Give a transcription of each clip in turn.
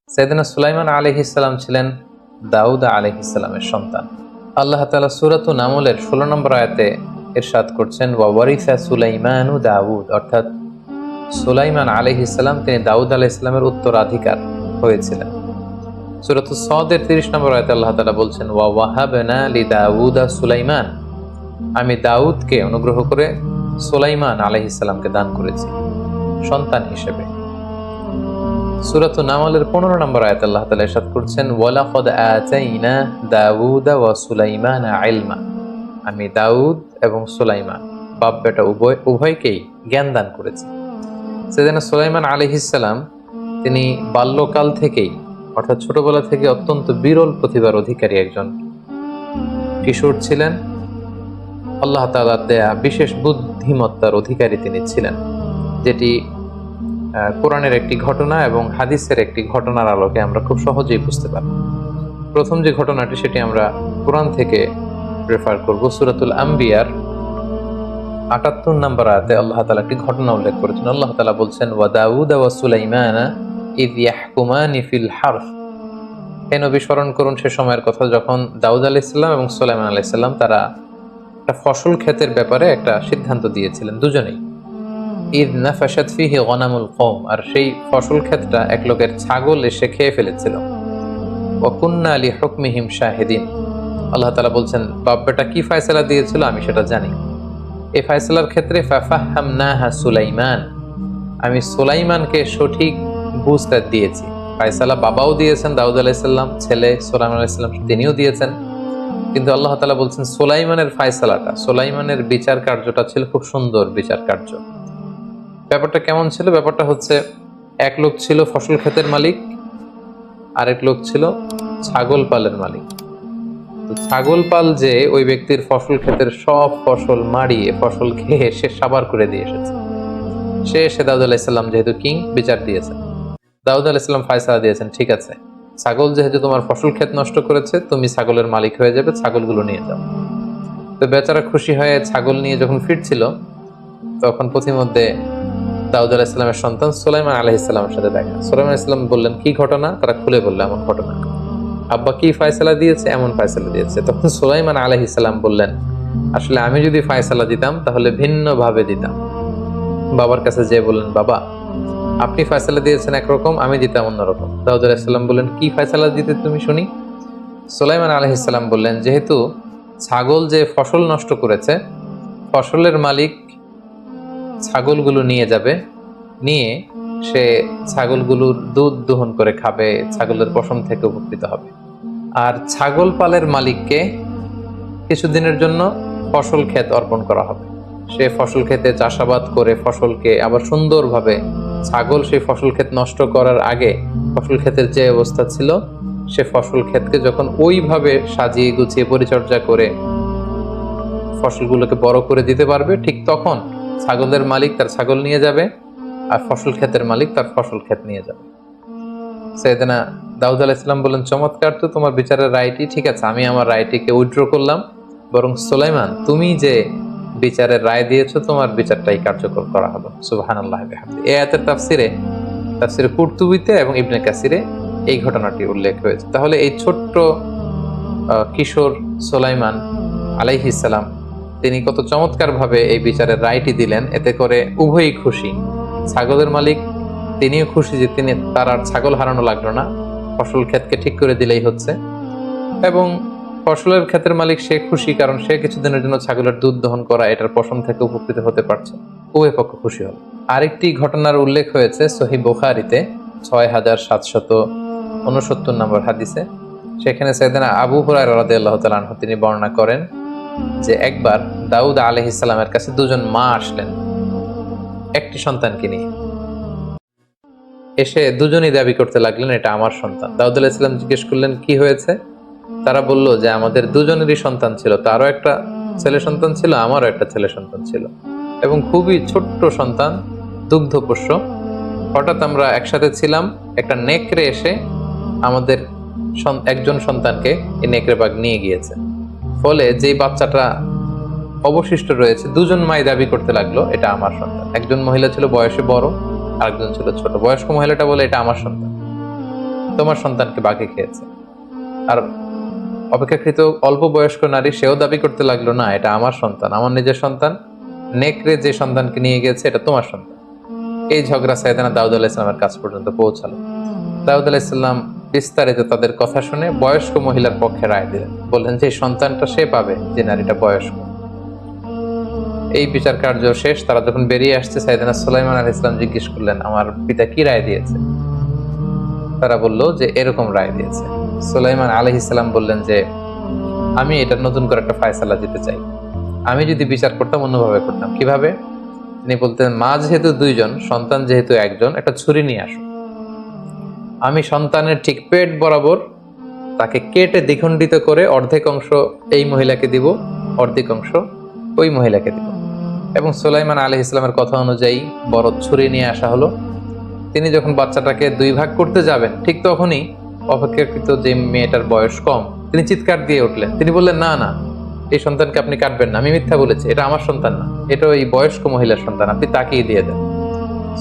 সাইয়েদনা সুলাইমান আলাইহিস সালাম ছিলেন দাউদ আলাইহিস সালামের সন্তান। আল্লাহ তাআলা সূরাতুন নামলের 16 নম্বর আয়াতে ইরশাদ করছেন, ওয়া ওয়ারিসা সুলাইমানু দাউদ, অর্থাৎ সুলাইমান আলাইহিস সালাম তিনি দাউদ আলাইহিস সালামের উত্তরাধিকার হয়েছিলেন। সূরাতুস সাদের 30 নম্বর আয়াতে আল্লাহ তাআলা বলছেন, ওয়া ওয়াহাবনা লিদাউদা সুলাইমান, আমি দাউদকে অনুগ্রহ করে সুলাইমান আলাইহিস সালামকে দান করেছি সন্তান হিসেবে। সূরাতুন নামলের 15 নম্বর আয়াতে আল্লাহ তাআলা ইরশাদ করছেন, ওয়ালাকাদ আতাইনা দাউদা ওয়া সুলাইমানা ইলমা, আমি দাউদ এবং সুলাইমান বাপ বেটা উভয়কেই জ্ঞান দান করেছি। সাইয়েদনা সুলাইমান আলাইহিস সালাম তিনি বাল্যকাল থেকেই অর্থাৎ ছোটবেলা থেকে অত্যন্ত বিরল প্রতিভার অধিকারী একজন কিশোর ছিলেন। আল্লাহ তাআলার দেয়া বিশেষ বুদ্ধিমত্তার অধিকারী তিনি ছিলেন, যেটি কোরআনের একটি ঘটনা এবং হাদিসের একটি ঘটনার আলোকে আমরা খুব সহজেই বুঝতে পারি। প্রথম যে ঘটনাটি সেটি আমরা কোরআন থেকে রেফার করব। সূরাতুল আম্বিয়ার ৭৮ নম্বর আয়াতে আল্লাহ তাআলা একটি ঘটনা উল্লেখ করেছেন। আল্লাহ তাআলা বলছেন, ওয়া দাউদ ওয়া সুলাইমানা ইয ইয়াহকুমানি ফিল হারফ, হে নবী স্মরণ করুন সে সময়ের কথা যখন দাউদ আলাইহিস সালাম এবং সুলাইমান আলাইহিস সালাম তারা একটা ফসল ক্ষেতের ব্যাপারে একটা সিদ্ধান্ত দিয়েছিলেন দুজনেই। ইদ নাফাশাত ফিহি গনামুল কওম, আর সেই ফসল ক্ষেতটা এক লোকের ছাগল এসে খেয়ে ফেলেছিল। ওয়া কুন্না লিহুকমিহিম শাহিদিন, আল্লাহ তাআলা বলছেন বাপ বেটা কি ফয়সালা দিয়েছিল আমি সেটা জানি। এই ফয়সালার ক্ষেত্রে ফাফাহামনাহা সুলাইমান, আমি সুলাইমানকে সঠিক বুঝটা দিয়েছি। ফয়সালা বাবাও দিয়েছেন দাউদ আলাইহিস সালাম, ছেলে সুলাইমান আলাইহিস সালাম তিনিও দিয়েছেন, কিন্তু আল্লাহ তাআলা বলছেন সুলাইমানের ফয়সালাটা, সুলাইমানের বিচার কার্যটা ছিল খুব সুন্দর বিচার কার্য। ব্যাপারটা কেমন ছিল? ব্যাপারটা হচ্ছে, এক লোক ছিল ফসল ক্ষেতের মালিক, আরেক লোক ছিল ছাগল পালের মালিক। তো ছাগল পাল যে ওই ব্যক্তির ফসল ক্ষেতের সব ফসল মাড়িয়ে ফসল খেয়ে সে সাবার করে দিয়ে এসেছে। সে এসে দাউদ আলাইহিস সালাম যেহেতু কিং বিচার দিয়েছেন, দাউদ আলাইহিস সালাম ফয়সালা দিয়েছেন, ঠিক আছে ছাগল যেহেতু তোমার ফসল ক্ষেত নষ্ট করেছে তুমি ছাগলের মালিক হয়ে যাবে, ছাগলগুলো নিয়ে যাও। তো বেচারা খুশি হয়ে ছাগল নিয়ে যখন ফিরছিল তখন পথিমধ্যে দাউদ আলাইহিস সালামের সন্তান সুলাইমান আলাইহিস সালামের সাথে দেখা। সুলাইমান আলাইহিস সালাম বললেন কি ঘটনা? তারা খুলে বলল এমন ঘটনা, আব্বা কি ফয়সালা দিয়েছে? এমন ফয়সালা দিয়েছে। তখন সুলাইমান আলাইহিস সালাম বললেন, আসলে আমি যদি ফয়সালা দিতাম তাহলে ভিন্ন ভাবে দিতাম। বাবার কাছে যেয়ে বললেন, বাবা আপনি ফয়সালা দিয়েছেন একরকম, আমি দিতাম অন্যরকম। দাউদ আলাইহিস সালাম বললেন, কি ফয়সালা দিতে তুমি শুনি? সুলাইমান আলাইহিস সালাম বললেন, যেহেতু ছাগল যে ফসল নষ্ট করেছে, ফসলের মালিক ছাগলগুলো নিয়ে যাবে, নিয়ে সে ছাগলগুলোর দুধ দহন করে খাবে, ছাগলের পশম থেকে উপকৃত হবে। আর ছাগল পালের মালিককে কিছুদিনের জন্য ফসল ক্ষেত অর্পণ করা হবে। সে ফসল ক্ষেতে চাষাবাদ করে ফসলকে আবার সুন্দরভাবে, ছাগল সেই ফসল ক্ষেত নষ্ট করার আগে ফসল ক্ষেতের যে অবস্থা ছিল সে ফসল ক্ষেতকে যখন ওইভাবে সাজিয়ে গুছিয়ে পরিচর্যা করে ফসলগুলোকে বড় করে দিতে পারবে, ঠিক তখন ছাগলের মালিক তার ছাগল নিয়ে যাবে আর ফসল ক্ষেতের মালিক তার ফসল ক্ষেত নিয়ে যাবে। সাইয়েদনা দাউদ আলাইহিস সালাম বলেন, চমৎকার তো তোমার বিচারের রায়টি, ঠিক আছে আমি আমার রায়টিকে উইথড্র করলাম, বরং সুলাইমান তুমি যে বিচারের রায় দিয়েছো তোমার বিচারটাই কার্যকর করা হলো। সুবহানাল্লাহি ওয়া বিহামদিহি। এই আয়াতের তাফসিরে কুরতুবীতে এবং ইবনে কাসিরে এই ঘটনাটি উল্লেখ হয়েছে। তাহলে এই ছোট্ট কিশোর সুলাইমান আলাইহিস সালাম তিনি কত চমৎকার ভাবে এই বিচারের রায়টি দিলেন, এতে করে উভয়ই খুশি। ছাগলের মালিক তিনিও খুশি যে তার আর ছাগল হারানো লাগলো না, ফসল ক্ষেতকে ঠিক করে দিলেই হচ্ছে, এবং ফসলের ক্ষেতের মালিক সে খুশি কারণ সে কিছুদিনের জন্য ছাগলের দুধ দহন করা এটার পশম থেকে উপকৃত হতে পারছে। উভয় পক্ষ খুশি হল। আরেকটি ঘটনার উল্লেখ হয়েছে সহিহ বুখারীতে ৬৭৬৯ নম্বর হাদিসে। সেখানে সাইয়েদনা আবু হুরায়রা রাদিয়াল্লাহু তাআলা আনহু তিনি বর্ণনা করেন যে একবার দাউদ আলাইহিস সালামের কাছে দুজন মা আসলেন একটি সন্তানকে নিয়ে। এসে দুজনই দাবি করতে লাগলেন এটা আমার সন্তান। দাউদ আলাইহিস সালাম জিজ্ঞেস করলেন কি হয়েছে? তারা বলল যে আমাদের দুজনেরই সন্তান ছিল, তারও একটা ছেলে সন্তান ছিল, আমারও একটা ছেলে সন্তান ছিল, এবং খুবই ছোট্ট সন্তান, দুগ্ধপোষ্য। হঠাৎ আমরা একসাথে ছিলাম, একটা নেকড়ে এসে আমাদের একজন সন্তানকে এই নেকড়ে বাঘ নিয়ে গিয়েছে। ফলে যেই বাচ্চাটা অবশিষ্ট রয়েছে দুজন মাই দাবি করতে লাগলো এটা আমার সন্তান। একজন মহিলা ছিল বয়সে বড়, আরেকজন ছিল ছোট। বয়স্ক মহিলাটা বলে এটা আমার সন্তান। তোমার সন্তানকে বাঘে খেয়েছে। আর অপেক্ষাকৃত অল্প বয়স্ক নারী সেও দাবি করতে লাগলো, না এটা আমার সন্তান, আমার নিজের সন্তান, নেকড়ে যে সন্তানকে নিয়ে গেছে এটা তোমার সন্তান। এই ঝগড়া সাইয়েদনা দাউদ আলাইহিস সালামের কাছ পর্যন্ত পৌঁছালো। দাউদ আলাইহিস সালাম বিস্তারিত তাদের কথা শুনে বয়স্ক মহিলার পক্ষে রায় দিলেন, বললেন যে সন্তানটা সে পাবে যে নারীটা বয়স্ক। এই বিচার কার্য শেষ। তারা যখন বেরিয়ে আসছে, সাইয়েদনা সুলাইমান আলাইহিস সালাম জিজ্ঞেস করলেন, আমার পিতা কি রায় দিয়েছে? তারা বলল যে এরকম রায় দিয়েছে। সুলাইমান আলাইহিস সালাম বললেন যে আমি এটা নতুন করে একটা ফায়সালা দিতে চাই। আমি যদি বিচার করতাম অন্যভাবে করতাম। কিভাবে? তিনি বলতেন, মা যেহেতু দুইজন, সন্তান যেহেতু একজন, একটা ছুরি নিয়ে আসো। আমি সন্তানের ঠিক পেট বরাবর তাকে কেটে দ্বিখণ্ডিত করে অর্ধেক অংশ এই মহিলাকে দিব, অর্ধেক অংশ ওই মহিলাকে দিব। এবং সুলাইমান আলাইহিস সালামের কথা অনুযায়ী বড় ছুরি নিয়ে আসা হলো। তিনি যখন বাচ্চাটাকে দুই ভাগ করতে যাবেন, ঠিক তখনই অপেক্ষাকৃত যে মেয়েটার বয়স কম, তিনি চিৎকার দিয়ে উঠলেন। তিনি বললেন, না না, এই সন্তানকে আপনি কাটবেন না, আমি মিথ্যা বলেছি, এটা আমার সন্তান না, এটা ওই বয়স্ক মহিলার সন্তান, আপনি তাকেই দিয়ে দেন।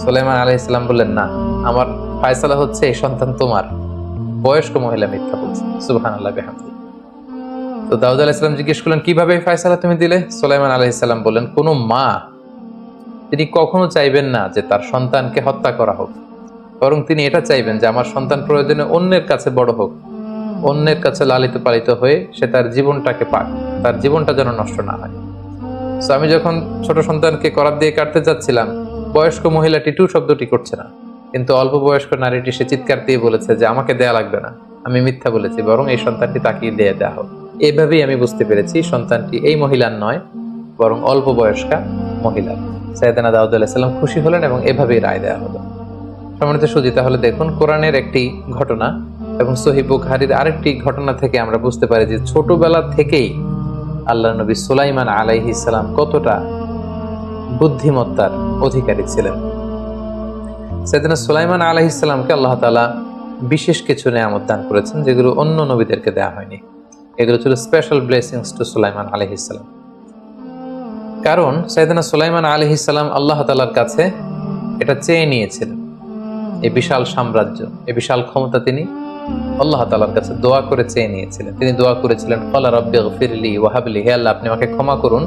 সুলাইমান আলাইহিস সালাম বললেন, না, আমার ফায়সালা হচ্ছে এই সন্তান তোমার, বয়স্ক মহিলা মিথ্যা বলছে। সুবহানাল্লাহ বিহামদিহি। তো দাউদ আলাইহিস সালাম জিজ্ঞেস করলেন, কিভাবে এই ফায়সালা তুমি দিলে? সুলাইমান আলাইহিস সালাম বললেন, কোনো মা তিনি কখনো চাইবেন না যে তার সন্তানকে হত্যা করা হোক, বরং তিনি এটা চাইবেন যে আমার সন্তান প্রয়োজনে অন্যের কাছে বড় হোক, অন্যের কাছে লালিত পালিত হয়ে সে তার জীবনটাকে পাক, তার জীবনটা যেন নষ্ট না হয়। তো আমি যখন ছোট সন্তানকে করাত দিয়ে কাটতে যাচ্ছিলাম, বয়স্ক মহিলাটি টু শব্দটি করছে না, কিন্তু অল্প বয়স্ক নারীটি সে চিৎকার দিয়ে বলেছে যে আমাকে দেয়া লাগবে না, আমি মিথ্যা বলেছি, বরং এই সন্তানটি তাকিয়ে দিয়ে দেওয়া হোক। এভাবেই আমি বুঝতে পেরেছি সন্তানটি এই মহিলার নয়, বরং অল্প বয়স্কা মহিলার। সাইয়েদনা দাউদ আলাইহিস সালাম খুশি হলেন এবং এভাবেই রায় দেওয়া হলো। সম্মানিত সুধী, তাহলে দেখুন, কোরআনের একটি ঘটনা এবং সহিহ বুখারীর আরেকটি ঘটনা থেকে আমরা বুঝতে পারি যে ছোটবেলা থেকেই আল্লাহর নবী সুলাইমান আলাইহিস সালাম কতটা বুদ্ধিমত্তার অধিকারী ছিলেন। সাইয়েদনা সুলাইমান আলাইহিস সালামকে আল্লাহ তাআলা বিশেষ কিছু নেয়ামত দান করেছেন, যেগুলো অন্য নবীদেরকে দেওয়া হয়নি। এগুলো ছিল স্পেশাল ব্লেসিংস টু সুলাইমান আলাইহিস সালাম। কারণ সাইয়েদনা সুলাইমান আলাইহিস সালাম আল্লাহ তাআলার কাছে এটা চেয়ে নিয়েছিলেন, এই বিশাল সাম্রাজ্য, এই বিশাল ক্ষমতা তিনি আল্লাহ তাআলার কাছে দোয়া করে চেয়ে নিয়েছিলেন। তিনি দোয়া করেছিলেন, ক্বালা রাব্বি গফিরলি ওয়াহাবলি, হে আল্লাহ আপনি আমাকে ক্ষমা করুন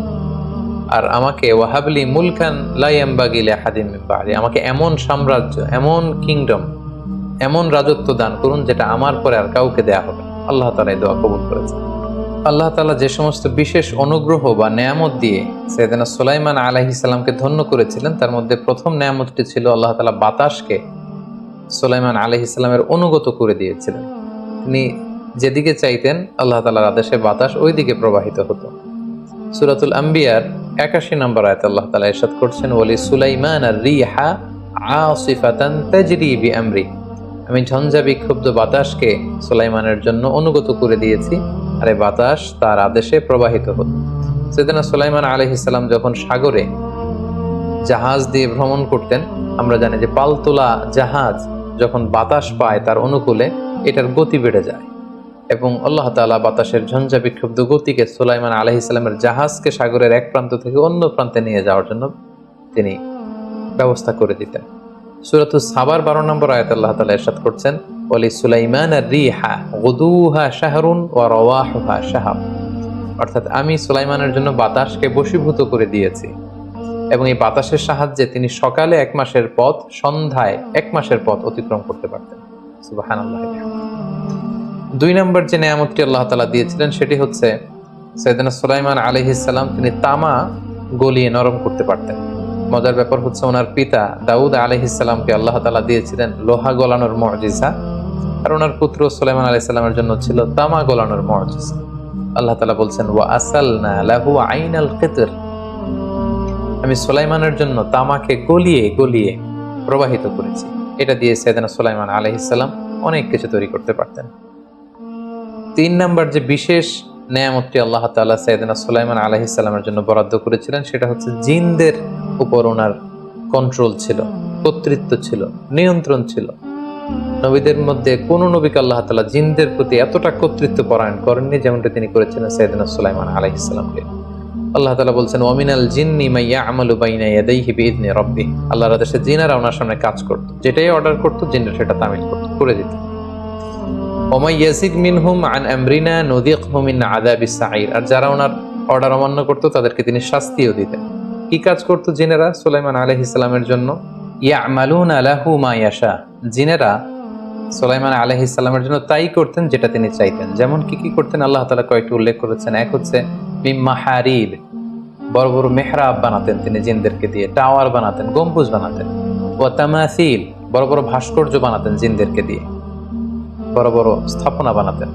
আর আমাকে ওয়াহাবলি মুলকান লা ইয়ানবাগি লিআহাদিন মিন বা'দি, আমাকে এমন সাম্রাজ্য, এমন কিংডম, এমন রাজত্ব দান করুন যেটা আমার পরে আর কাউকে দেয়া হবে। আল্লাহ তাআলা এই দোয়া কবুল করেছেন। আল্লাহ তাআলা যে সমস্ত বিশেষ অনুগ্রহ বা নেয়ামত দিয়ে সাইয়েদনা সুলাইমান আলাইহিস সালামকে ধন্য করেছিলেন, তার মধ্যে প্রথম নেয়ামতটি ছিল আল্লাহ তাআলা বাতাসকে সুলাইমান আলাইহিস সালামের অনুগত করে দিয়েছিলেন। তিনি যেদিকে চাইতেন আল্লাহ তাআলার আদেশে বাতাস ওই দিকে প্রবাহিত হতো। সূরাতুল আম্বিয়ার 81 নম্বর আয়াতে আল্লাহ তাআলা ইরশাদ করছেন, ওয়ালি সুলাইমান আর-রিহা আসিফাতান তাজরি বিআমরি, আমি ঝঞ্ঝা বিক্ষুব্ধ বাতাসকে সুলাইমানের জন্য অনুগত করে দিয়েছি, আর এই বাতাস তার আদেশে প্রবাহিত হতো। সাইয়েদনা সুলাইমান আলাইহিস সালাম যখন সাগরে জাহাজ দিয়ে ভ্রমণ করতেন, আমরা জানি যে পালতোলা জাহাজ যখন বাতাস পায় তার অনুকূলে, এটার গতি বেড়ে যায় এবং আল্লাহ তাআলা বাতাসের ঝঞ্ঝা বিক্ষুব্ধ গতিকে সুলাইমান আলাইহিস সালামের জাহাজকে সাগরের এক প্রান্ত থেকে অন্য প্রান্তে নিয়ে যাওয়ার জন্য তিনি ব্যবস্থা করে দিতেন। সূরাতুস সাবার 12 নম্বর আয়াতে আল্লাহ তাআলা ইরশাদ করছেন, ওয়ালি সুলাইমান আর-রিহা গুদুহা শাহরুন ওয়া রাওয়াহুহা শাহর, অর্থাৎ আমি সুলাইমানের জন্য বাতাসকে বশীভূত করে দিয়েছি এবং এই বাতাসের সাহায্যে তিনি সকালে 1 মাসের পথ, সন্ধ্যায় 1 মাসের পথ অতিক্রম করতে পারতেন। সুবহানাল্লাহ। 2 নম্বর যে নেয়ামতটি আল্লাহ তাআলা দিয়েছিলেন সেটি হচ্ছে সাইয়েদনা সুলাইমান আলাইহিস সালাম তিনি তামা গলিয়ে নরম করতে পারতেন। মজার ব্যাপার হচ্ছে ওনার পিতা দাউদ আলাইহিস সালামকে আল্লাহ তাআলা দিয়েছিলেন লোহা গলানোর মুজিজা, আর ওনার পুত্র সুলাইমান আলাইহিস সালামের জন্য ছিল তামা গলানোর মুজিজা। আল্লাহ তাআলা বলছেন, ওয়া আসালনা লাহু আইনাল কিতর, আমি সুলাইমানের জন্য তামাকে গলিয়ে গলিয়ে প্রবাহিত করেছি। এটা দিয়ে সাইয়েদনা সুলাইমান আলাইহিস সালাম অনেক কিছু তৈরি করতে পারতেন। 3 নম্বর যে বিশেষ নেয়ামতটি আল্লাহ তাআলা সাইয়েদনা সুলাইমান আলাইহিস সালামের জন্য বরাদ্দ করেছিলেন সেটা হচ্ছে জিনদের উপর ওনার কন্ট্রোল ছিল, কর্তৃত্ব ছিল, নিয়ন্ত্রণ ছিল। নবীদের মধ্যে কোন নবীকে আল্লাহ তাআলা জিনদের প্রতি এতটা কর্তৃত্ব পরায়ণ করেননি যেমনটা তিনি করেছিলেন সাইয়েদনা সুলাইমান আলাইহিস সালামকে। আল্লাহ তাআলা বলছেন, ওয়ামিনাল জিন্নি মান ইয়া'মালু বাইনা ইয়াদাইহি বিইذনি রাব্বিহি, আল্লাহর আদেশে জিনেরা ওনার সামনে কাজ করত, যেটাই অর্ডার করত জিনরা সেটা তামিল করত, করে দিত। ওমাই ইয়াজিগ মিনহুম আন আমরিনা নুযিকহু মিন আযাবিস সাঈর, আর যারা ওনার অর্ডার অমান্য করত তাদেরকে তিনি শাস্তিও দিতেন। কি কাজ করত জিনেরা সুলাইমান আলাইহিস সালামের জন্য? ইয়ামালুনা লাহু মা ইয়াশা, জিনেরা সুলাইমান আলাইহিস সালামের জন্য তাই করতেন যেটা তিনি চাইতেন। যেমন কি কি করতেন আল্লাহ তাআলা কয়েকটি উল্লেখ করেছেন। এক হচ্ছে মিম মাহারিব, বড় বড় মেহরাব বানাতেন তিনি জিনদেরকে দিয়ে, টাওয়ার বানাতেন, গম্বুজ বানাতেন। ওয়া তামাসিল, বড় বড় ভাস্কর্য বানাতেন জিনদেরকে দিয়ে, বড় বড় স্থাপনা বানাতেন।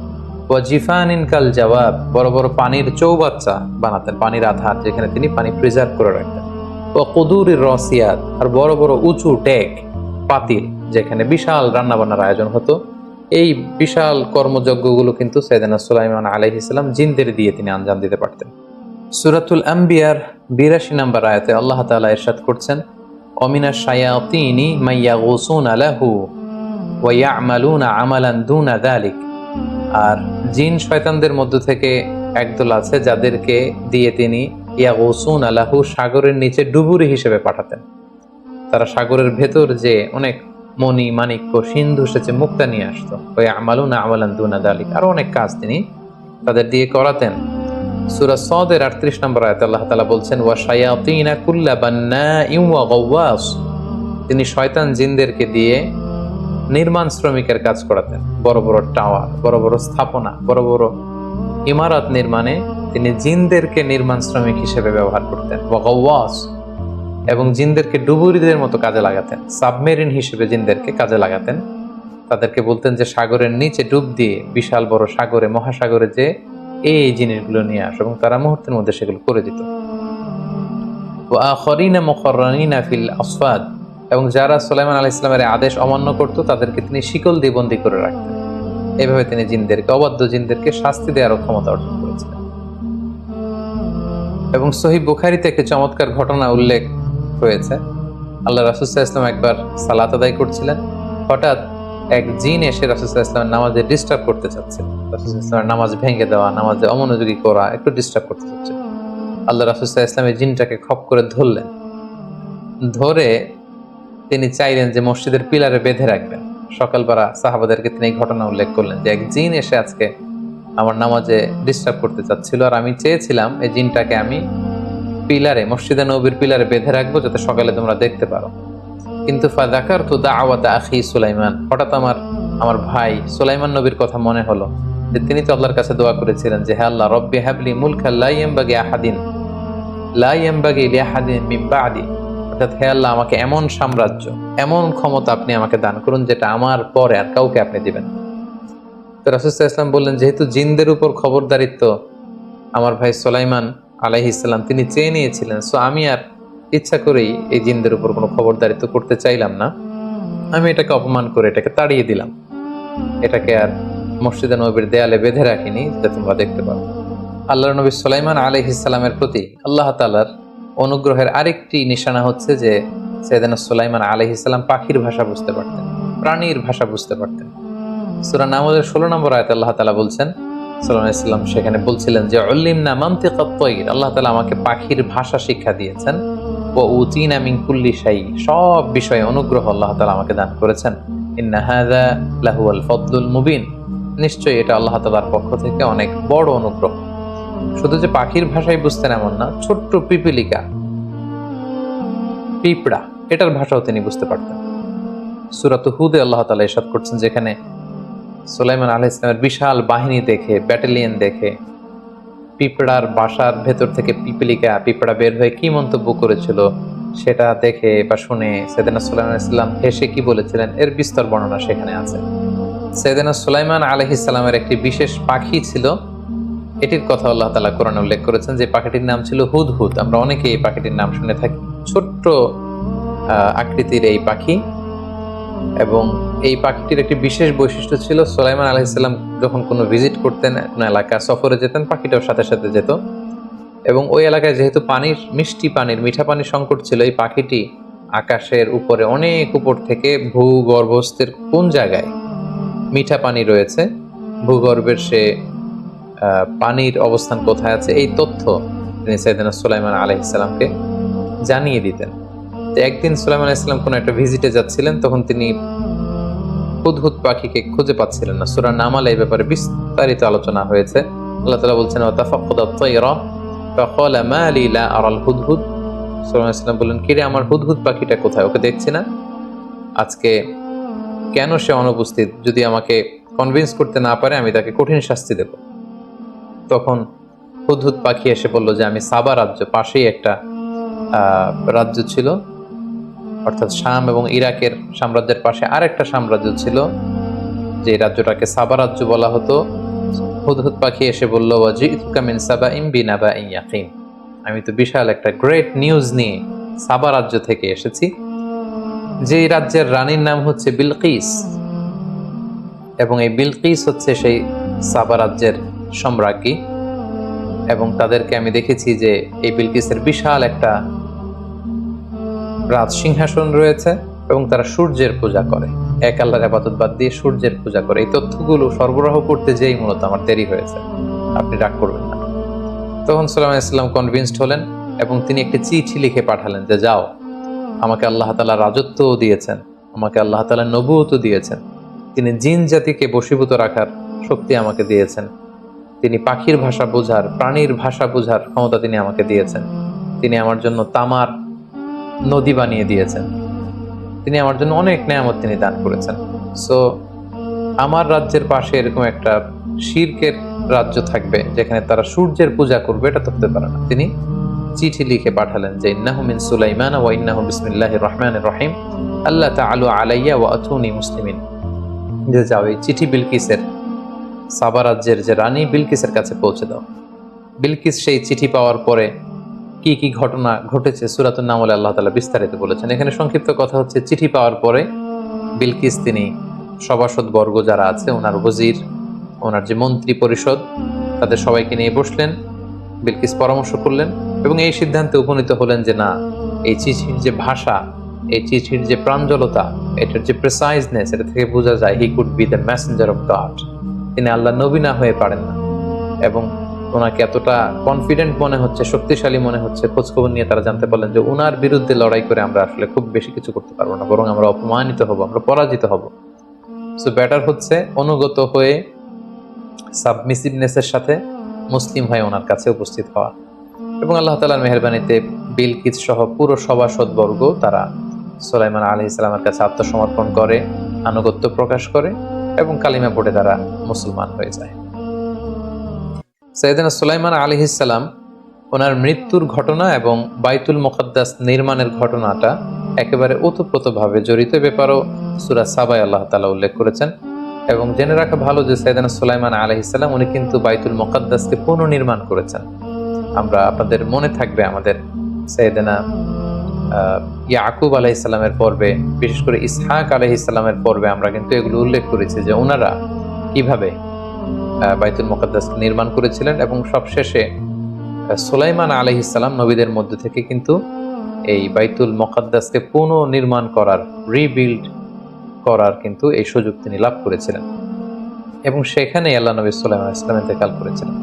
ওয়া জিফানিন কাল জাওয়াব, বড় বড় পানির চৌবাচ্চা বানাতেন, পানির আধার যেখানে তিনি পানি প্রিজার্ভ করে রাখতেন। ওয়া কুদুরির রসিয়াত, আর বড় বড় উঁচু ডেক, পাতিল যেখানে বিশাল রান্নাবান্নার আয়োজন হতো। এই বিশাল কর্মযজ্ঞগুলো কিন্তু সাইয়েদনা সুলাইমান আলাইহিস সালাম জিনদের দিয়ে তিনি আঞ্জাম দিতে পারতেন। সূরাতুল আম্বিয়ার ৮২ নম্বর আয়াতে আল্লাহ তাআলা ইরশাদ করছেন, অমিনাশ শায়াতিনি মাইয়াগুসুনা লাহু ওয়া ইয়ামালুনা আমালান দুনা যালিক, আর জিন শয়তানদের মধ্য থেকে একদল আছে যাদেরকে দিয়ে তিনি ইয়াগুসুনা লাহু, সাগরের নিচে ডুবুরি হিসেবে পাঠাতেন। তারা সাগরের ভেতর যে অনেক মণি মাণিক্য সিন্ধু সেচে মুক্তা নিয়ে আসতো। ওয়া ইয়ামালুনা আমালান দুনা যালিক, আরো অনেক কাজ তিনি তাদের দিয়ে করাতেন। সূরা সাদের ৩৮ নম্বর আয়াতে আল্লাহ তাআলা বলছেন, ওয়া শায়াতিনা কুল্লা বান্নাইন ওয়া গাওয়াস, তিনি শয়তান জিনদেরকে দিয়ে নির্মাণ শ্রমিকের কাজ করাতেন। বড় বড় টাওয়ার, বড় বড় স্থাপনা, বড় বড় ইমারত নির্মাণে তিনি জিনদেরকে নির্মাণ শ্রমিক হিসেবে ব্যবহার করতেন। ওয়া গাওয়াস, এবং জিনদেরকে ডুবুরিদের মতো কাজে লাগাতেন, সাবমেরিন হিসেবে জিনদেরকে কাজে লাগাতেন। তাদেরকে বলতেন যে সাগরের নিচে ডুব দিয়ে বিশাল বড় সাগরে, মহাসাগরে যে এই জিনিসগুলো নিয়ে আস, এবং তারা মুহূর্তের মধ্যে সেগুলো করে দিত। ওয়া আখরিনা মুকাররানিনা ফিল আসফাদ, এবং যারা সুলাইমান আলাইহিস সালামের আদেশ অমান্য করত তাদেরকে তিনি শিকল দিয়ে বন্দী করে রাখতেন। এভাবে তিনি জিনদেরকে, অবাধ্য জিনদেরকে শাস্তি দেওয়ার ক্ষমতা অর্জন করেছিলেন। এবং সহিহ বুখারীতে একটি চমৎকার ঘটনা উল্লেখ হয়েছে। আল্লাহ রাসূল সাল্লাল্লাহু আলাইহি ওয়াসাল্লাম একবার সালাত আদায় করছিলেন, হঠাৎ এক জিন এসে রাসূল সাল্লাল্লাহু আলাইহি ওয়াসাল্লামের নামাজে ডিস্টার্ব করতে চাচ্ছিল। রাসূল সাল্লাল্লাহু আলাইহি ওয়াসাল্লামের নামাজ ভেঙে দেওয়া, নামাজে অমনোযোগী করা, একটু ডিস্টার্ব করতে চাচ্ছিল। আল্লাহ রাসূল সাল্লাল্লাহু আলাইহি ওয়াসাল্লাম এই জিনটাকে খপ করে ধরলেন। ধরে তিনি চাইলেন যে মসজিদের পিলারে বেঁধে রাখবেন। সকালবেলা সাহাবাদেরকে তিনি এই ঘটনা উল্লেখ করলেন যে এক জিন এসে আজকে আমার নামাজে ডিস্টার্ব করতে চাচ্ছিল, আর আমি চেয়েছিলাম এই জিনটাকে আমি পিলারে, মসজিদে নববীর পিলারে বেঁধে রাখবো যাতে সকালে তোমরা দেখতে পারো। কিন্তু ফাযাকারতু দাওয়াতা আখি সুলাইমান, হঠাৎ আমার ভাই সুলাইমান নবীর কথা মনে হলো যে তিনি তো আল্লাহর কাছে দোয়া করেছিলেন যে হে আল্লাহ, রব্বি হাবলি মুলকান লা ইয়ানবাগি লিআহাদিন মিন বা'দি, অর্থাৎ হে আল্লাহ, আমাকে এমন সাম্রাজ্য, এমন ক্ষমতা আপনি আমাকে দান করুন যেটা আমার পরে আর কাউকে আপনি দিবেন। তো রাসূল সাল্লাল্লাহু আলাইহি ওয়াসাল্লাম বললেন, যেহেতু জিনদের উপর খবরদারিত্ব আমার ভাই সুলাইমান আলাইহিস সালাম তিনি চেয়ে নিয়েছিলেন, সো আমি আর ইচ্ছা করেই এই জিনদের উপর কোনো খবরদারিত্ব করতে চাইলাম না। আমি এটাকে অপমান করে এটাকে তাড়িয়ে দিলাম, এটাকে আর মসজিদে নববীর দেয়ালে বেঁধে রাখিনি যাতে তোমরা দেখতে পারো। আল্লাহর নবী সুলাইমান আলাইহিস সালামের প্রতি আল্লাহ তাআলার অনুগ্রহের আরেকটি নিশানা হচ্ছে যে সাইয়েদনা সুলাইমান আলাইহিস সালাম পাখির ভাষা বুঝতে পারতেন, প্রাণীর ভাষা বুঝতে পারতেন। সূরা নামলের ১৬ নম্বর আয়াতে আল্লাহ তাআলা বলছেন, সাল্লাল্লাহু আলাইহি ওয়াসাল্লাম সেখানে বলছিলেন যে উল্লিমনা মানতিকাত তায়র, আল্লাহ তাআলা আমাকে পাখির ভাষা শিক্ষা দিয়েছেন। ওয়া উতিনা মিন কুল্লি শাই, সব বিষয়ে অনুগ্রহ আল্লাহ তাআলা আমাকে দান করেছেন। ইন্না হাযা লাহুয়াল ফাদলুল মুবিন, নিশ্চয়ই এটা আল্লাহ তাআলার পক্ষ থেকে অনেক বড় অনুগ্রহ। শুধু যে পাখির ভাষাই বুঝতেন এমন না, ছোট্ট পিপিলিকা, পিঁপড়া, এটার ভাষাও তিনি বুঝতে পারতেন। সূরাত হুদে আল্লাহ তাআলা ইরশাদ করছেন, যেখানে সুলাইমান আলাইহিস সালামের বিশাল বাহিনী দেখে, ব্যাটালিয়ন দেখে, পিঁপড়ার বাসার ভেতর থেকে পিঁপড়া বের হয়ে কি মন্তব্য করেছিল সেটা দেখে বা শুনে সাইয়েদনা সুলাইমান আলাইহিস সালাম হেসে কি বলেছিলেন এর বিস্তর বর্ণনা সেখানে আছে। সাইয়েদনা সুলাইমান আলাইহিস সালামের একটি বিশেষ পাখি ছিল, এটির কথা আল্লাহ তাআলা কোরআনে উল্লেখ করেছেন যে পাখিটির নাম ছিল হুদহুদ। আমরা অনেকেই এই পাখিটির নাম শুনে থাকি। ছোট্ট আকৃতির এই পাখি, এবং এই পাখিটির একটি বিশেষ বৈশিষ্ট্য ছিল, সুলাইমান আলাইহিস সালাম যখন কোনো ভিজিট করতেন, কোনো এলাকা সফরে যেতেন, পাখিটাও সাথে সাথে যেত। এবং ওই এলাকায় যেহেতু পানির, মিষ্টি পানির, মিঠা পানির সংকট ছিল, এই পাখিটি আকাশের উপরে, অনেক উপর থেকে ভূগর্ভস্থের কোন জায়গায় মিঠা পানি রয়েছে, ভূগর্ভের সে পানির অবস্থান কোথায় আছে, এই তথ্য তিনি সাইয়েদনা সুলাইমান আলাইহিস সালামকে জানিয়ে দিতেন। তো একদিন সুলাইমান আলাইহিস সালাম কোনো একটা ভিজিটে যাচ্ছিলেন, তখন তিনি হুদহুদ পাখিকে খুঁজে পাচ্ছিলেন না। সূরা নামালে এই ব্যাপারে বিস্তারিত আলোচনা হয়েছে। আল্লাহ তাআলা বলছেন ওয়াতাফাক্কাদা আত-তায়রা ফাকালা মা লি লা আরাল হুদহুদ। সুলাইমান আলাইহিস সালাম বললেন, কিরে আমার হুদহুদ পাখিটা কোথায়, ওকে দেখছি না। আজকে কেন সে অনুপস্থিত? যদি আমাকে কনভিন্স করতে না পারে আমি তাকে কঠিন শাস্তি দেব। তখন হুদহুদ পাখি এসে বলল যে আমি সাবা রাজ্য, পাশেই একটা রাজ্য ছিল, অর্থাৎ শাম এবং ইরাকের সাম্রাজ্যের পাশে আরেকটা সাম্রাজ্য ছিল, যে রাজ্যটাকে সাবা রাজ্য বলা হতো। হুদহুদ পাখি এসে বলল ওয়াজিতুকা মিন সাবাইন বিনাবাইন ইয়াকিন, আমি তো বিশাল একটা গ্রেট নিউজ নিয়ে সাবা রাজ্য থেকে এসেছি, যে রাজ্যের রানীর নাম হচ্ছে বিলকিস, এবং এই বিলকিস হচ্ছে সেই সাবা রাজ্যের সম্রাজ্ঞী। এবং তাদেরকে আমি দেখেছি যে এই বিলকিসের বিশাল একটা রাজ সিংহাসন রয়েছে এবং তারা সূর্যের পূজা করে, এক আল্লাহর ইবাদত বাদ দিয়ে সূর্যের পূজা করে। এই তথ্যগুলো সরবরাহ করতে যেই মূলত আমার দেরি হয়েছে, আপনি রাগ করবেন না। তখন সুলাইমান আলাইহিস সালাম কনভিন্সড হলেন এবং তিনি একটি চিঠি লিখে পাঠালেন যে যাও, আমাকে আল্লাহ তাআলা রাজত্বও দিয়েছেন, আমাকে আল্লাহ তাআলা নবুয়তও দিয়েছেন, তিনি জিন জাতিকে বশীভূত রাখার শক্তি আমাকে দিয়েছেন, তিনি পাখির ভাষা বোঝার, প্রাণীর ভাষা বোঝার ক্ষমতা তিনি আমাকে দিয়েছেন, তিনি আমার জন্য তামার নদী বানিয়ে দিয়েছেন, তিনি আমার জন্য অনেক নেয়ামত তিনি দান করেছেন। সো আমার রাজ্যের পাশে এরকম একটা শিরকের রাজ্য থাকবে যেখানে তারা সূর্যের পূজা করবে, এটা তো হতে পারে না। তিনি চিঠি লিখে পাঠালেন যে ইন্নাহু মিন সুলাইমান ওয়া ইন্নাহু বিসমিল্লাহির রহমানির রহিম আল্লাহ তাআলু আলাইয়া ওয়া আতুনি মুসলিমিন। যে যাও, এই চিঠি বিলকিসের, সাবা রাজ্যের যে রানী বিলকিসের কাছে পৌঁছে দাও। বিলকিস সেই চিঠি পাওয়ার পরে কি কি ঘটনা ঘটেছে সূরাতুন নামলে আল্লাহ তাআলা বিস্তারিত বলেছেন। এখানে সংক্ষিপ্ত কথা হচ্ছে, চিঠি পাওয়ার পরে বিলকিস তিনি সভাসদ বর্গ যারা আছে, ওনার ওয়াজির, ওনার যে মন্ত্রী পরিষদ, তাদের সবাইকে নিয়ে বসলেন। বিলকিস পরামর্শ করলেন এবং এই সিদ্ধান্তে উপনীত হলেন যে না, এই চিঠির যে ভাষা, এই চিঠির যে প্রাঞ্জলতা, এটার যে প্রিসাইজনেস, এটা থেকে বোঝা যায় he could be the Messenger of god, তিনি আল্লাহ নবী না হয়ে পারেন না। এবং ওনাকে এতটা কনফিডেন্ট মনে হচ্ছে, শক্তিশালী মনে হচ্ছে, খোঁজখবর নিয়ে তারা জানতে পারলেন যে ওনার বিরুদ্ধে লড়াই করে আমরা আসলে খুব বেশি কিছু করতে পারবো না, বরং আমরা অপমানিত হব, আমরা পরাজিত হব। সো বেটার হচ্ছে অনুগত হয়ে সাবমিসিভনেসের সাথে মুসলিম হয়ে ওনার কাছে উপস্থিত হওয়া। এবং আল্লাহ তাআলার মেহেরবানিতে বিলকিস সহ পুরো সভাসদ বর্গ তারা সুলাইমান আলাইহিস সালামের কাছে আত্মসমর্পণ করে, আনুগত্য প্রকাশ করে এবং কালিমা পড়ে তারা মুসলমান হয়ে যায়। সাইয়েদনা সুলাইমান আলাইহিস সালাম ওনার মৃত্যুর ঘটনা এবং বাইতুল মুকাদ্দাস নির্মাণের ঘটনাটা একেবারে ওতপ্রোতভাবে জড়িত ব্যাপারও সূরা সাবায় আল্লাহ তাআলা উল্লেখ করেছেন। এবং জেনে রাখা ভালো যে সাইয়েদনা সুলাইমান আলাইহিস সালাম উনি কিন্তু বাইতুল মুকাদ্দাসকে পুনর্নির্মাণ করেছেন। আমরা, আপনাদের মনে থাকবে আমাদের সাইয়েদনা ইয়াকুব আলাইহিস সালামের পর্বে, বিশেষ করে ইসহাক আলাইহিস সালামের পর্বে আমরা কিন্তু এগুলো উল্লেখ করেছি যে ওনারা কিভাবে বাইতুল মুকাদ্দাস নির্মাণ করেছিলেন। এবং সবশেষে সুলাইমান আলাইহিস সালাম নবীদের মধ্যে থেকে কিন্তু এই বাইতুল মুকাদ্দাসকে পুনর্নির্মাণ করার, রিবিল্ড করার কিন্তু এই সুযোগ তিনি লাভ করেছিলেন এবং সেখানে আল্লাহ নবী সুলাইমান আলাইহিস সালাম ইন্তেকাল করেছিলেন।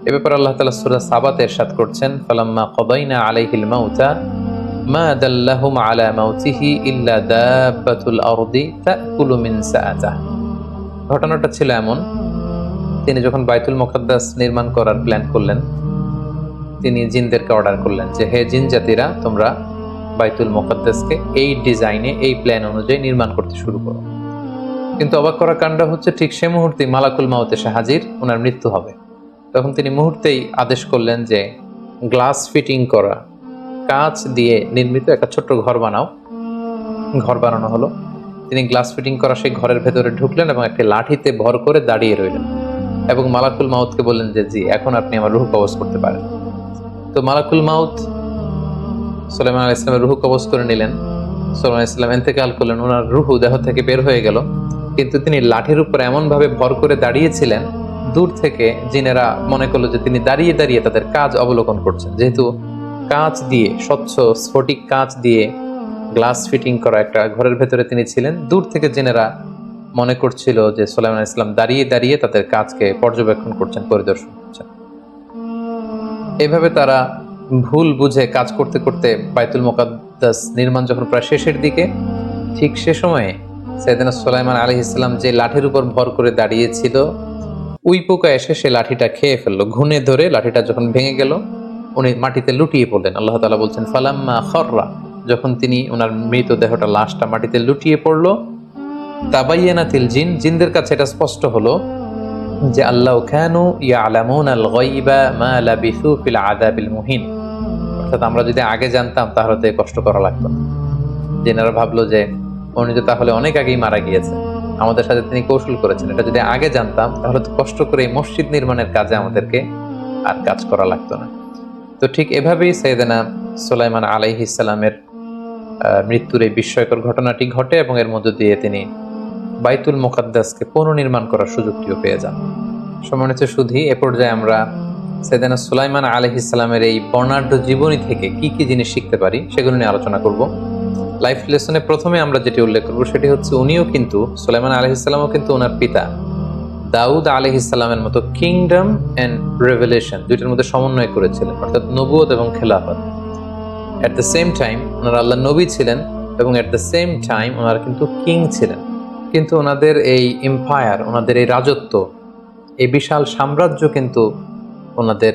এ ব্যাপারে আল্লাহ তাআলা সূরা সাবাতে ইরশাদ করছেন, ফালাম্মা কাদাইনা আলাইহিল মাউতা মা দাল্লাহুম আলা মাউতিহি ইল্লা দাব্বাতুল আরদি তাকুলু মিন সাআতিহি। ঘটনাটা ছিল এমন, তিনি যখন বাইতুল মুকাদ্দাস নির্মাণ করার প্ল্যান করলেন, তিনি জিনদেরকে অর্ডার করলেন যে হে জিন জাতিরা, তোমরা বাইতুল মুকাদ্দাসকে এই ডিজাইনে, এই প্ল্যান অনুযায়ী নির্মাণ করতে শুরু করো। কিন্তু অবাক করা কাণ্ড হচ্ছে, ঠিক সে মুহূর্তেই মালাকুল মাউত এসে হাজির, ওনার মৃত্যু হবে। তখন তিনি মুহূর্তেই আদেশ করলেন যে গ্লাস ফিটিং করা, কাঁচ দিয়ে নির্মিত একটা ছোট্ট ঘর বানাও। ঘর বানানো হলো। তিনি গ্লাস ফিটিং করা সেই ঘরের ভেতরে ঢুকলেন এবং একটি লাঠিতে ভর করে দাঁড়িয়ে রইলেন এবং মালাকুল মাউতকে বললেন যে জি, এখন আপনি আমার রূহ কবজ করতে পারেন। তো মালাকুল মাউত সুলাইমান আলাইহিস সালামের রূহ কবজ করে নিলেন। সুলাইমান আলাইহিস সালাম ইন্তেকাল করলেন, ওনার রূহ দেহ থেকে বের হয়ে গেল, কিন্তু তিনি লাঠির উপর এমন ভাবে ভর করে দাঁড়িয়েছিলেন, দূর থেকে জিনেরা মনে করলো যে তিনি দাঁড়িয়ে দাঁড়িয়ে তাদের কাজ অবলোকন করছেন। যেহেতু কাঁচ দিয়ে, স্বচ্ছ স্ফটিক কাঁচ দিয়ে গ্লাস ফিটিং করা একটা ঘরের ভেতরে তিনি ছিলেন, দূর থেকে জিনেরা মনে করছিল যে সুলাইমান আলাইহিস সালাম দাঁড়িয়ে দাঁড়িয়ে তাদের কাজকে পর্যবেক্ষণ করছেন, পরিদর্শন করছেন। এইভাবে তারা ভুল বুঝে কাজ করতে করতে বাইতুল মুকাদ্দাস নির্মাণ যখন প্রায় শেষের দিকে, ঠিক সে সময়ে সাইয়েদনা সুলাইমান আলাইহিস সালাম যে লাঠির উপর ভর করে দাঁড়িয়েছিল, উই পোকা এসে সে লাঠিটা খেয়ে ফেললো। ঘুণে ধরে লাঠিটা যখন ভেঙে গেল, উনি মাটিতে লুটিয়ে পড়লেন। আল্লাহ তাআলা বলছেন ফালাম্মা খররা, যখন তিনি ওনার মৃতদেহটা লাশটা মাটিতে লুটিয়ে পড়লো, তাবাইয়ানাতিল জিন, জিনদের কাছে এটা স্পষ্ট হলো যে আল্লাহ কানু ইয়ালামুনাল গায়বা মা লাবিসু ফিল আযাবিল মুহিন, অর্থাৎ আমরা যদি আগে জানতাম তাহলে তো কষ্ট করা লাগতো না। জিনেরা ভাবলো যে উনি তো তাহলে অনেক আগেই মারা গিয়েছে, আমাদের সাথে তিনি কৌশল করেছেন, এটা যদি আগে জানতাম তাহলে তো কষ্ট করে এই মসজিদ নির্মাণের কাজে আমাদেরকে আর কাজ করা লাগতো না। তো ঠিক এভাবেই সাইয়েদনা সুলাইমান আলাইহিস সালামের মৃত্যুর এই বিস্ময়কর ঘটনাটি ঘটে এবং এর মধ্য দিয়ে তিনি বাইতুল মুকাদ্দাসকে পুনর্নির্মাণ করার সুযোগটিও পেয়ে যান। সম্মানিত সুধী, এ পর্যায়ে আমরা সাইয়েদনা সুলাইমান আলাইহিস সালামের এই বর্ণাঢ্য জীবনী থেকে কি কি জিনিস শিখতে পারি সেগুলো নিয়ে আলোচনা করব। লাইফ লেসনে প্রথমে আমরা যেটি উল্লেখ করব সেটি হচ্ছে উনিও কিন্তু, সুলাইমান আলাইহিস সালামও কিন্তু ওনার পিতা দাউদ আলাইহিস সালামের মতো কিংডম এন্ড রেভেলেশন দুইটার মধ্যে সমন্বয় করেছিলেন, অর্থাৎ নবুয়ত এবং খেলাফত। এট দ্য সেম টাইম ওনারা আল্লাহ নবী ছিলেন এবং এট দ্য সেম টাইম ওনারা কিন্তু কিং ছিলেন। কিন্তু ওনাদের এই এম্পায়ার, ওনাদের এই রাজত্ব, এই বিশাল সাম্রাজ্য কিন্তু ওনাদের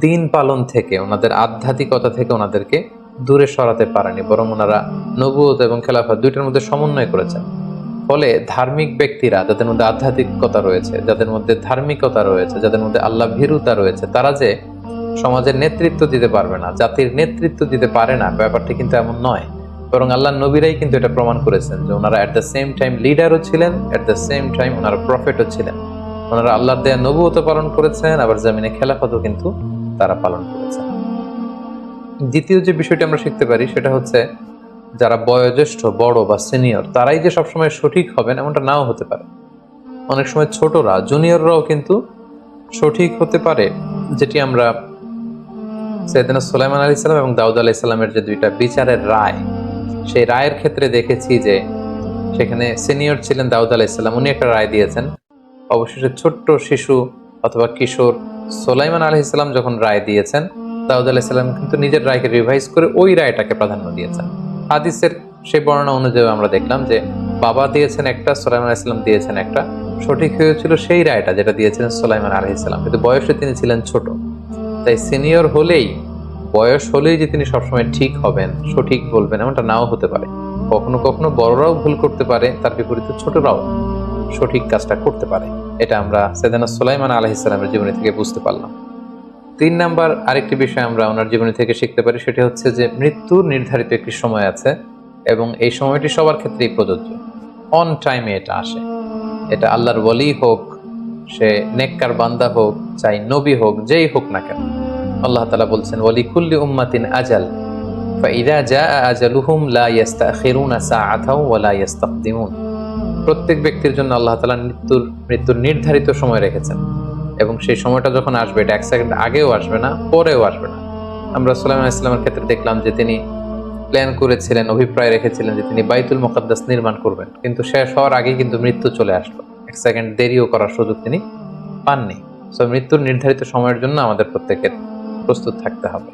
দিন পালন থেকে, ওনাদের আধ্যাত্মিকতা থেকে ওনাদেরকে দূরে সরাতে পারেনি, বরং ওনারা নবুয়ত এবং খেলাফত দুইটার মধ্যে সমন্বয় করেছেন। ফলে ধার্মিক ব্যক্তিরা, যাদের মধ্যে আধ্যাত্মিকতা রয়েছে, যাদের মধ্যে ধার্মিকতা রয়েছে, যাদের মধ্যে আল্লাহ ভীরুতা রয়েছে, তারা যে সমাজের নেতৃত্ব দিতে পারবে না, জাতির নেতৃত্ব দিতে পারে না, ব্যাপারটি কিন্তু এমন নয়। বরং আল্লাহ নবীরাই কিন্তু এটা প্রমাণ করেছেন যে ওনারা এট দ্য সেম টাইম লিডারও ছিলেন, এট দ্য সেম টাইম ওনারা প্রফেটও ছিলেন। ওনারা আল্লাহর দেয়া নবুয়ত পালন করেছেন, আবার জামিনে খেলাফতও কিন্তু তারা পালন করেছেন। দ্বিতীয় যে বিষয়টি আমরা শিখতে পারি সেটা হচ্ছে যারা বয়োজ্যেষ্ঠ, বড় বা সিনিয়র, তারাই যে সবসময় সঠিক হবেন এমনটা নাও হতে পারে। অনেক সময় ছোটরা, জুনিয়ররাও কিন্তু সঠিক হতে পারে, যেটি আমরা সাইয়েদনা সুলাইমান আলাইহিস সালাম এবং দাউদ আলাইহিস সালামের যে দুইটা বিচারের রায়, সেই রায়ের ক্ষেত্রে দেখেছি যে সেখানে সিনিয়র ছিলেন দাউদ আলাইহিস সালাম, উনি একটা রায় দিয়েছেন। অবশেষে ছোট্ট শিশু অথবা কিশোর সুলাইমান আলাইহিস সালাম যখন রায় দিয়েছেন, দাউদ আলাইহিস সালাম কিন্তু নিজের রায়কে রিভাইজ করে ওই রায়টাকে প্রাধান্য দিয়েছেন। হাদিসের সেই বর্ণনা অনুযায়ী আমরা দেখলাম যে বাবা দিয়েছেন একটা, সুলাইমান আলাইহিস সালাম দিয়েছেন একটা, সঠিক হয়েছিল সেই রায়টা যেটা দিয়েছিলেন সুলাইমান আলাইহিস সালাম, কিন্তু বয়সে তিনি ছিলেন ছোট। তাই সিনিয়র হলেই, বয়স হলেই যে তিনি সবসময় ঠিক হবেন, সঠিক বলবেন এমনটা নাও হতে পারে। কখনো কখনো বড়রাও ভুল করতে পারে, তার বিপরীতে ছোটরাও সঠিক কাজটা করতে পারে। এটা আমরা সাইয়েদনা সুলাইমান আলাইহিস সালামের জীবনী থেকে বুঝতে পারলাম। 3 নাম্বার আরেকটি বিষয় আমরা ওনার জীবনী থেকে শিখতে পারি, সেটা হচ্ছে যে মৃত্যুর নির্ধারিত একটি সময় আছে এবং এই সময়টি সবার ক্ষেত্রেই প্রযোজ্য। অন টাইমে এটা আসে। এটা আল্লাহর ওয়ালি হোক, সে নেককার বান্দা হোক, চাই নবী হোক, যেই হোক না কেন। আল্লাহ তাআলা বলছেন ওয়ালি কুল্লি উম্মাতিন আজাল ফাইযা জাআ আজালুহুম লা ইস্তাখিরুনা সাআতাও ওয়া লা ইস্তাকদিমুন। প্রত্যেক ব্যক্তির জন্য আল্লাহ তাআলা মৃত্যুর নির্ধারিত সময় রেখেছেন এবং সেই সময়টা যখন আসবে এটা 1 সেকেন্ড আগেও আসবে না, পরেও আসবে না। আমরা সুলাইমান আলাইহিস সালামের ক্ষেত্রে দেখলাম যে তিনি প্ল্যান করেছিলেন, অভিপ্রায় রেখেছিলেন যে তিনি বাইতুল মুকাদ্দাস নির্মাণ করবেন, কিন্তু শেষ হওয়ার আগেই কিন্তু মৃত্যু চলে আসলো। 1 সেকেন্ড দেরিও করার সুযোগ তিনি পাননি। সো মৃত্যুর নির্ধারিত সময়ের জন্য আমাদের প্রত্যেকের প্রস্তুত থাকতে হবে।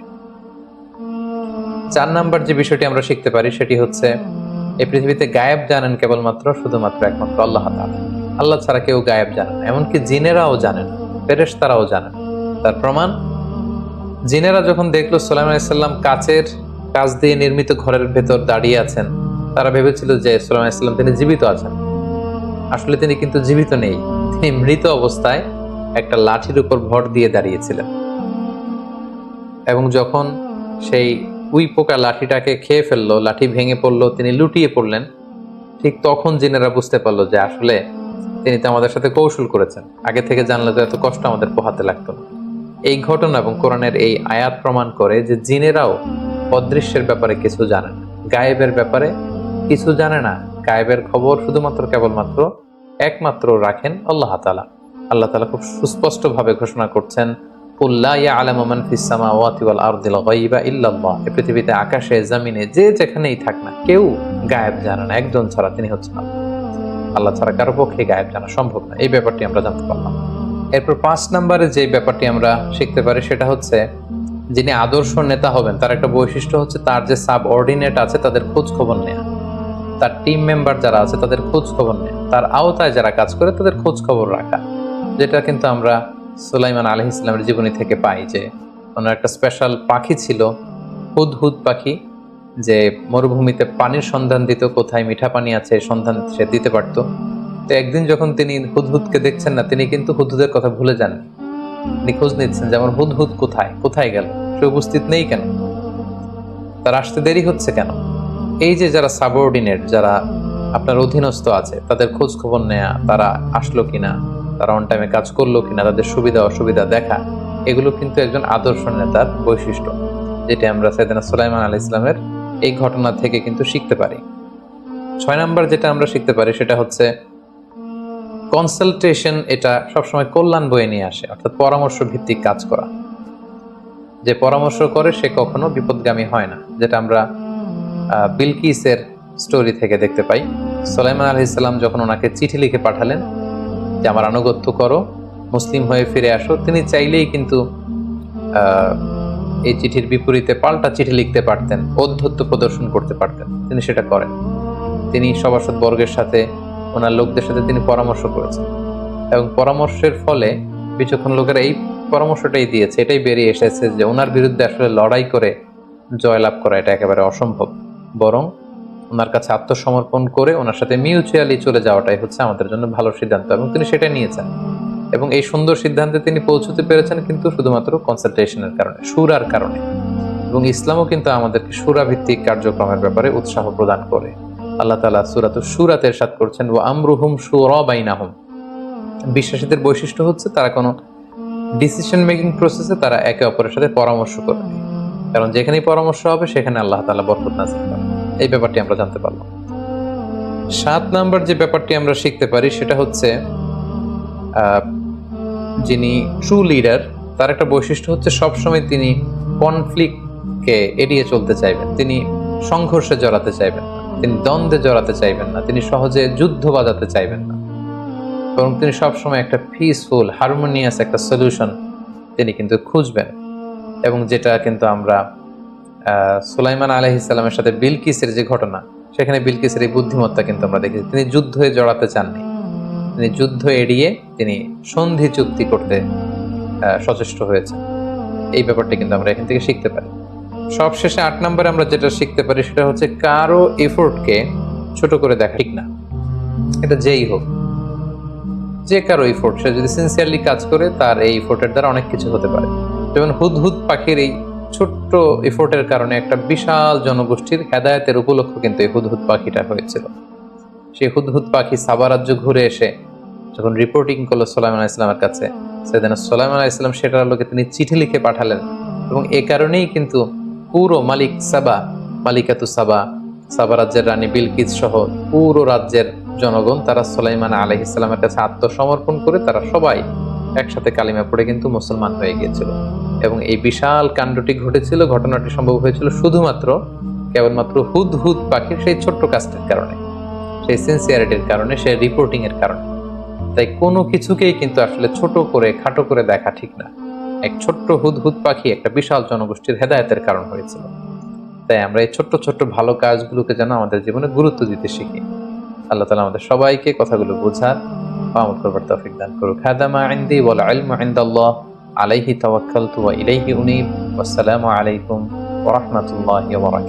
4 নাম্বার যে বিষয়টি আমরা শিখতে পারি সেটি হচ্ছে এই পৃথিবীতে গায়েব জানেন কেবলমাত্র শুধুমাত্র একমাত্র আল্লাহ তাআলা। আল্লাহ ছাড়া কেউ গায়েব জানেন না, এমনকি জিনেরাও জানেন, ফেরেশতারাও জানেন। তার প্রমাণ, জিনেরা যখন দেখলো সুলাইমান আলাইহিস সালাম কাঁচ দিয়ে নির্মিত ঘরের ভেতর দাঁড়িয়ে আছেন, তারা ভেবেছিল যে সুলাইমান আলাইহিস সালাম তিনি জীবিত আছেন। আসলে তিনি কিন্তু জীবিত নেই, তিনি মৃত অবস্থায় একটা লাঠির উপর ভর দিয়ে দাঁড়িয়েছিলেন। এবং যখন সেই উই পোকা লাঠিটাকে খেয়ে ফেললো, লাঠি ভেঙে পড়লো, তিনি লুটিয়ে পড়লেন, ঠিক তখন জিনেরা বুঝতে পারলো যে আসলে তিনি তো আমাদের সাথে কৌশল করেছেন, আগে থেকে জানলে তো এত কষ্ট আমাদের পোহাতে লাগতো না। এই ঘটনা এবং কোরআনের এই আয়াত প্রমাণ করে যে জিনেরাও অদৃশ্যের ব্যাপারে কিছু জানে না, গায়েবের ব্যাপারে কিছু জানে না। গায়েবের খবর শুধুমাত্র কেবলমাত্র একমাত্র রাখেন আল্লাহ তাআলা। আল্লাহ তাআলা খুব সুস্পষ্ট ভাবে ঘোষণা করছেন কুল লা ইয়ালামু মান ফিস সামাওয়াতি ওয়াল আরদিল গায়বা ইল্লাল্লাহ। এই পৃথিবীতে আকাশে জমিনে যে যেখানেই থাক না, কেউ গায়েব জানে না, একজন ছাড়া, তিনি হচ্ছেন আল্লাহ। আল্লাহ ছাড়া কারো পক্ষে গায়েব জানা সম্ভব না। এই ব্যাপারটি আমরা জানতে পারলাম। এরপর 5 নম্বরে যে ব্যাপারটি আমরা শিখতে পারি সেটা হচ্ছে যিনি আদর্শ নেতা হবেন তার একটা বৈশিষ্ট্য হচ্ছে তার যে সাবঅর্ডিনেট আছে তাদের খোঁজ খবর নেওয়া। তার টিম মেম্বার যারা আছে তাদের খোঁজ খবর নেয়, তার আওতায় যারা কাজ করে তাদের খোঁজ খবর রাখা, যেটা কিন্তু আমরা সুলাইমান আলাইহিস সালামের জীবনী থেকে পাই যে ওনার একটা স্পেশাল পাখি ছিল, হুদহুদ পাখি, যে মরুভূমিতে পানির সন্ধান দিত, কোথায় মিঠা পানি আছে সন্ধান সে দিতে পারত। তো একদিন যখন তিনি হুদহুদকে দেখছেন না, তিনি কিন্তু হুদহুদের কথা ভুলে যান, তিনি খোঁজ নিচ্ছেন যে আমার হুদহুদ কোথায়, কোথায় গেল, সে উপস্থিত নেই কেন, তার আসতে দেরি হচ্ছে কেন। এই যে যারা সাবঅর্ডিনেট, যারা আপনার অধীনস্থ আছে, তাদের খোঁজ খবর নেয়া, তারা আসলো কিনা, তারা অন টাইমে কাজ করলো কিনা, তাদের সুবিধা অসুবিধা দেখা, এগুলো কিন্তু একজন আদর্শ নেতার বৈশিষ্ট্য, যেটা আমরা সাইয়েদনা সুলাইমান আলাইহিস সালামের এই ঘটনা থেকে কিন্তু শিখতে পারি। 6 নাম্বার যেটা আমরা শিখতে পারি সেটা হচ্ছে কনসালটেশন। এটা সবসময় কল্যাণ বয়ে নিয়ে আসে, অর্থাৎ পরামর্শ ভিত্তিক কাজ করা। যে পরামর্শ করে সে কখনো বিপদগামী হয় না, যেটা আমরা বিলকিসের স্টোরি থেকে দেখতে পাই। সুলাইমান আলাইহিস সালাম যখন ওনাকে চিঠি লিখে পাঠালেন যে আমার আনুগত্য করো, মুসলিম হয়ে ফিরে আসো, তিনি চাইলেই কিন্তু এই চিঠির বিপরীতে পাল্টা চিঠি লিখতে পারতেন, ঔদ্ধত্য প্রদর্শন করতে পারতেন, তিনি সেটা করেন। তিনি সভাসদ বর্গের সাথে, ওনার লোকদের সাথে তিনি পরামর্শ করেছেন, এবং পরামর্শের ফলে বিচক্ষণ লোকেরা এই পরামর্শটাই দিয়েছে, এটাই বেরিয়ে এসেছে যে ওনার বিরুদ্ধে আসলে লড়াই করে জয়লাভ করা এটা একেবারে অসম্ভব, বরং ওনার কাছে আত্মসমর্পণ করে ওনার সাথে মিউচুয়ালি চলে যাওয়াটাই হচ্ছে আমাদের জন্য ভালো সিদ্ধান্ত, এবং তিনি সেটা নিয়েছেন। এবং এই সুন্দর সিদ্ধান্তে তিনি পৌঁছতে পেরেছেন কিন্তু শুধুমাত্র কনসালটেশনের কারণে, শুরার কারণে। এবং ইসলামও কিন্তু আমাদেরকে শুরা ভিত্তিক কার্যক্রমের ব্যাপারে উৎসাহ প্রদান করে। আল্লাহ তাআলা সূরাতুশ শুরাতে ইরশাদ করছেন, ওয়া আমরুহুম শুরা বাইনাহুম। বিশ্বাসীদের বৈশিষ্ট্য হচ্ছে তারা কোনো ডিসিশন মেকিং প্রসেসে তারা একে অপরের সাথে পরামর্শ করে, কারণ যেখানেই পরামর্শ হবে সেখানে আল্লাহ তাআলা বরকত নাযিল করেন। এই ব্যাপারটি আমরা জানতে পারলাম। 7 নাম্বার যে ব্যাপারটি আমরা শিখতে পারি সেটা হচ্ছে যিনি ট্রু লিডার তার একটা বৈশিষ্ট্য হচ্ছে সবসময় তিনি কনফ্লিক্টকে এড়িয়ে চলতে চাইবেন, তিনি সংঘর্ষে জড়াতে চাইবেন না, তিনি দ্বন্দ্বে জড়াতে চাইবেন না, তিনি সহজে যুদ্ধ বাজাতে চাইবেন না, বরং তিনি সবসময় একটা পিসফুল হারমোনিয়াস একটা সলিউশন তিনি কিন্তু খুঁজবেন। এবং যেটা কিন্তু আমরা সুলাইমান আলাইহিস সালামের সাথে বিলকিসের যে ঘটনা, সেখানে বিলকিসের এই বুদ্ধিমত্তা কিন্তু আমরা দেখি, তিনি যুদ্ধে জড়াতে চাননি, তিনি যুদ্ধ এড়িয়ে তিনি সন্ধি চুক্তি করতে সচেষ্ট হয়েছেন। এই ব্যাপারটি কিন্তু আমরা এখান থেকে শিখতে পারি। সবশেষে 8 নম্বরে আমরা যেটা শিখতে পারি সেটা হচ্ছে কারো এফোর্টকে ছোট করে দেখা ঠিক না। এটা যেই হোক, যে কারো এফোর্ট, সে যদি সিনসিয়ারলি কাজ করে তার এই এফোর্টের দ্বারা অনেক কিছু হতে পারে। যেমন হুদহুদ পাখির এই ছোট্ট এফোর্টের কারণে একটা বিশাল জনগোষ্ঠীর হেদায়েতের উপলক্ষ কিন্তু এই হুদহুদ পাখিটা হয়েছিল। সেই হুদহুদ পাখি সাবা রাজ্য ঘুরে এসে যখন রিপোর্টিং করলো সুলাইমান আলাইহিস সালামের কাছে, সেদিন সুলাইমান আলাইহিস সালাম সেটার লোকে তিনি চিঠি লিখে পাঠালেন। এবং এ কারণেই কিন্তু পুরো মালিক সাবা, মালিকাতু সাবা, সাবা রাজ্যের রানী বিলকিস সহ পুরো রাজ্যের জনগণ তারা সুলাইমান আলাইহিস সালামের কাছে আত্মসমর্পণ করে তারা সবাই একসাথে কালিমা পড়ে কিন্তু মুসলমান হয়ে গিয়েছিল। এবং এই বিশাল কাণ্ডটি ঘটেছিল, ঘটনাটি সম্ভব হয়েছিল শুধুমাত্র কেবলমাত্র হুদহুদ পাখির সেই ছোট্ট কাজটির কারণে, সেই সিনসিয়ারিটির কারণে, সেই রিপোর্টিং এর কারণে। তাই কোনো কিছুকেই কিন্তু আসলে ছোট করে খাটো করে দেখা ঠিক না। এক ছোট্ট হুদহুদ পাখি একটা বিশাল জনগোষ্ঠীর হেদায়েতের কারণ হয়েছিল। তাই আমরা এই ছোট্ট ছোট্ট ভালো কাজগুলোকে যেন আমাদের জীবনে গুরুত্ব দিতে শিখি। আল্লাহ তাআলা আমাদের সবাইকে কথাগুলো বোঝার ও আমল করবার তৌফিক দান করুক। হাদা মা ইনদি ওয়াল ইলমু ইনদাল্লাহ আলাইহি তাওয়াক্কালতু ওয়া ইলাইহি উনীব। ওয়াসসালামু আলাইকুম ওয়া রাহমাতুল্লাহি ওয়া বারাকাতুহু।